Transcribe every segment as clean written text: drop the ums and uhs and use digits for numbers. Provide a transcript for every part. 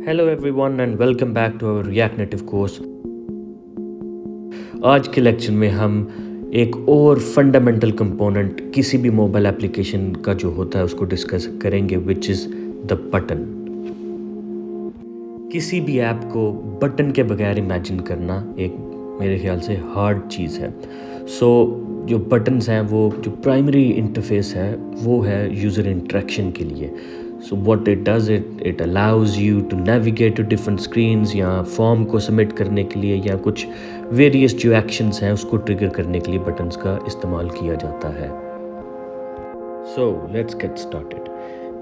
Hello everyone and welcome back to our React Native course. आज के lecture में हम एक और फंडामेंटल कंपोनेंट किसी भी मोबाइल एप्लीकेशन का जो होता है उसको डिस्कस करेंगे विच इज़ द बटन। किसी भी ऐप को बटन के बगैर इमेजिन करना एक मेरे ख्याल से हार्ड चीज़ है। जो बटन्स हैं वो जो प्राइमरी इंटरफेस है वो है यूज़र इंटरेक्शन के लिए। So what it does, it allows you to navigate to different screens या फॉर्म को सबमिट करने के लिए या कुछ वेरियस जो एक्शंस हैं उसको ट्रिगर करने के लिए बटन्स का इस्तेमाल किया जाता है। So let's get started.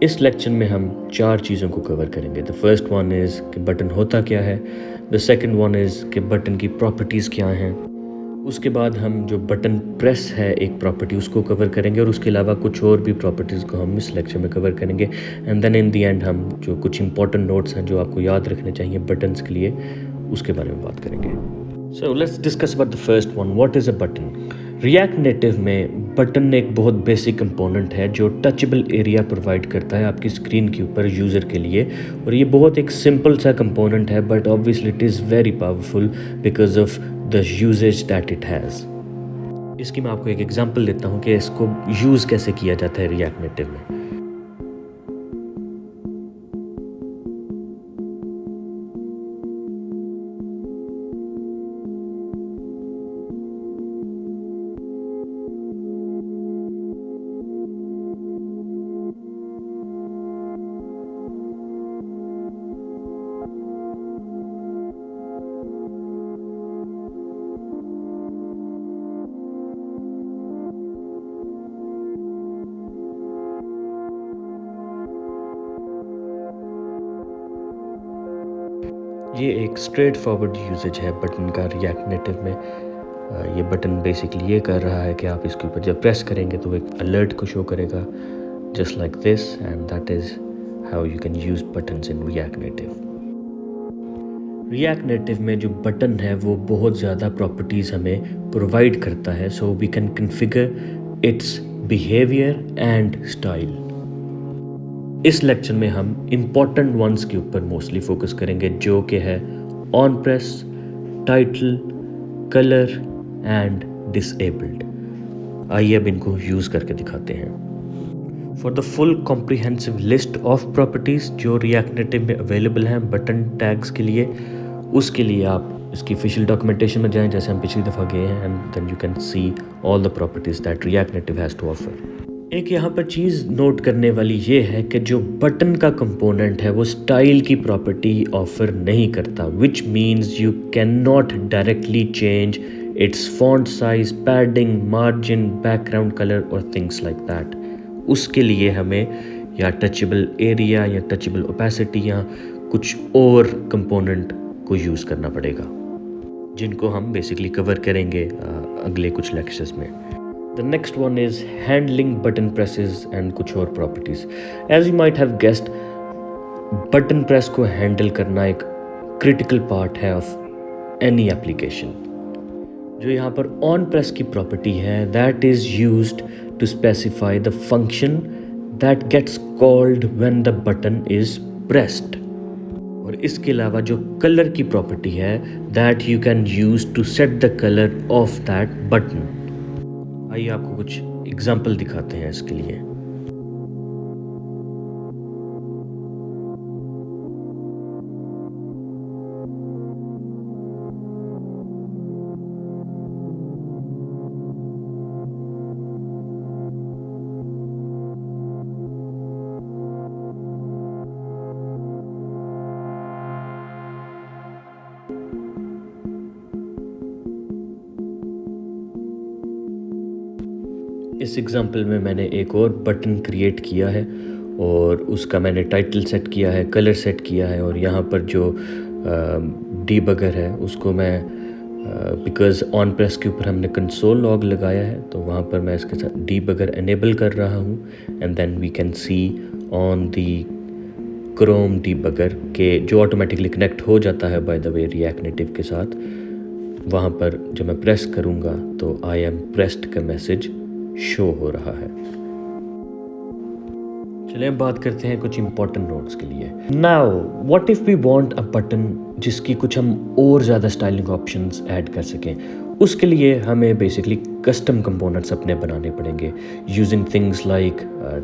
इस लेक्चर में हम 4 चीज़ों को कवर करेंगे। द फर्स्ट वन इज़ कि बटन होता क्या है, द सेकंड वन इज़ कि बटन की प्रॉपर्टीज़ क्या हैं, उसके बाद हम जो बटन प्रेस है एक प्रॉपर्टी उसको कवर करेंगे और उसके अलावा कुछ और भी प्रॉपर्टीज़ को हम इस लेक्चर में कवर करेंगे and then in the end हम जो कुछ इंपॉर्टेंट नोट्स हैं जो आपको याद रखने चाहिए बटन्स के लिए उसके बारे में बात करेंगे। So let's discuss about the first one, what is a button. React native में बटन एक बहुत बेसिक कंपोनेंट है जो टचेबल एरिया प्रोवाइड करता है आपकी स्क्रीन के ऊपर यूज़र के लिए, और ये बहुत एक सिंपल सा कंपोनेंट है but obviously it is very powerful because of the usages that it has. इसकी मैं आपको एक एग्जांपल देता हूँ कि इसको यूज़ कैसे किया जाता है रिएक्ट नेटिव में। ये एक स्ट्रेट फॉरवर्ड यूजेज है बटन का रिएक्ट नेटिव में। ये बटन बेसिकली ये कर रहा है कि आप इसके ऊपर जब प्रेस करेंगे तो एक अलर्ट को शो करेगा just like this, and that is how you can use buttons in React native. React native में जो बटन है वो बहुत ज़्यादा प्रॉपर्टीज़ हमें प्रोवाइड करता है, so we can configure its behaviour and style. इस लेक्चर में हम इम्पॉर्टेंट वंस के ऊपर मोस्टली फोकस करेंगे जो कि है on press, title, colour and disabled. आइए अब इनको यूज़ करके दिखाते हैं। For the full comprehensive list of properties जो रिएक्ट नेटिव में अवेलेबल हैं बटन टैग्स के लिए, उसके लिए आप इसकी ऑफिशियल डॉक्यूमेंटेशन में जाएं जैसे हम पिछली दफ़ा गए हैं, and then you can see all the properties that React Native has to offer. एक यहाँ पर चीज़ नोट करने वाली ये है कि जो बटन का कंपोनेंट है वो स्टाइल की प्रॉपर्टी ऑफर नहीं करता, which means you can not directly change it's font size, padding, margin, background colour और थिंग्स लाइक दैट। उसके लिए हमें या टचेबल एरिया या टचेबल ओपेसिटी या कुछ और कंपोनेंट को यूज़ करना पड़ेगा जिनको हम बेसिकली कवर करेंगे अगले कुछ लेक्चर्स में। The next one is handling button presses and कुछ और properties. As you might have guessed, button press को handle करना एक critical part है of any application. जो यहाँ पर on press की property है, that is used to specify the function that gets called when the button is pressed. और इसके अलावा जो color की property है, that you can use to set the color of that button. आइए आपको कुछ एग्जाम्पल दिखाते हैं इसके लिए। इस एग्जांपल में मैंने एक और बटन क्रिएट किया है और उसका मैंने टाइटल सेट किया है, कलर सेट किया है, और यहाँ पर जो डीबगर है उसको मैं बिकॉज़ ऑन प्रेस के ऊपर हमने कंसोल लॉग लगाया है तो वहाँ पर मैं इसके साथ डीबगर एनेबल कर रहा हूँ, and then we can see on the Chrome debugger के जो ऑटोमेटिकली कनेक्ट हो जाता है by the way React Native के साथ। वहाँ पर जब मैं प्रेस करूँगा तो आई एम प्रेस्ड का मैसेज शो हो रहा है। चलिए हम बात करते हैं कुछ इंपॉर्टेंट नोट्स के लिए। Now what if we want a button जिसकी कुछ हम और ज़्यादा स्टाइलिंग ऑप्शंस ऐड कर सकें। उसके लिए हमें बेसिकली कस्टम कंपोनेंट्स अपने बनाने पड़ेंगे using things like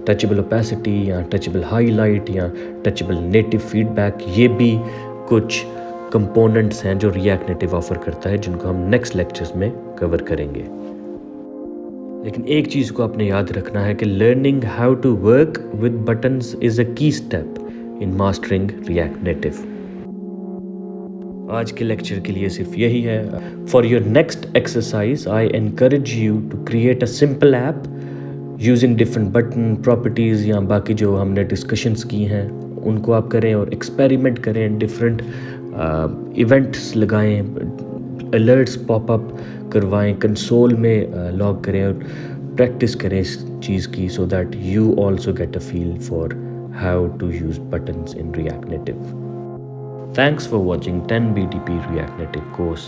touchable opacity या टचेबल हाईलाइट या टचेबल नेटिव फीडबैक। ये भी कुछ कंपोनेंट्स हैं जो रिएक्ट नेटिव ऑफर करता है, जिनको हम नेक्स्ट लेक्चर्स में कवर करेंगे। लेकिन एक चीज़ को आपने याद रखना है कि learning how to work with buttons is a key step in mastering React Native. आज के लेक्चर के लिए सिर्फ यही है। For your next exercise I encourage you to create a simple app using different button properties या बाकी जो हमने डिस्कशंस की हैं उनको आप करें और एक्सपेरिमेंट करें, डिफरेंट इवेंट्स लगाएं, अलर्ट्स पॉपअप करवाएं, कंसोल में लॉग करें और प्रैक्टिस करें इस चीज़ की, so that you also get a feel for how to use buttons in React Native. Thanks for watching 10 BTP React Native course.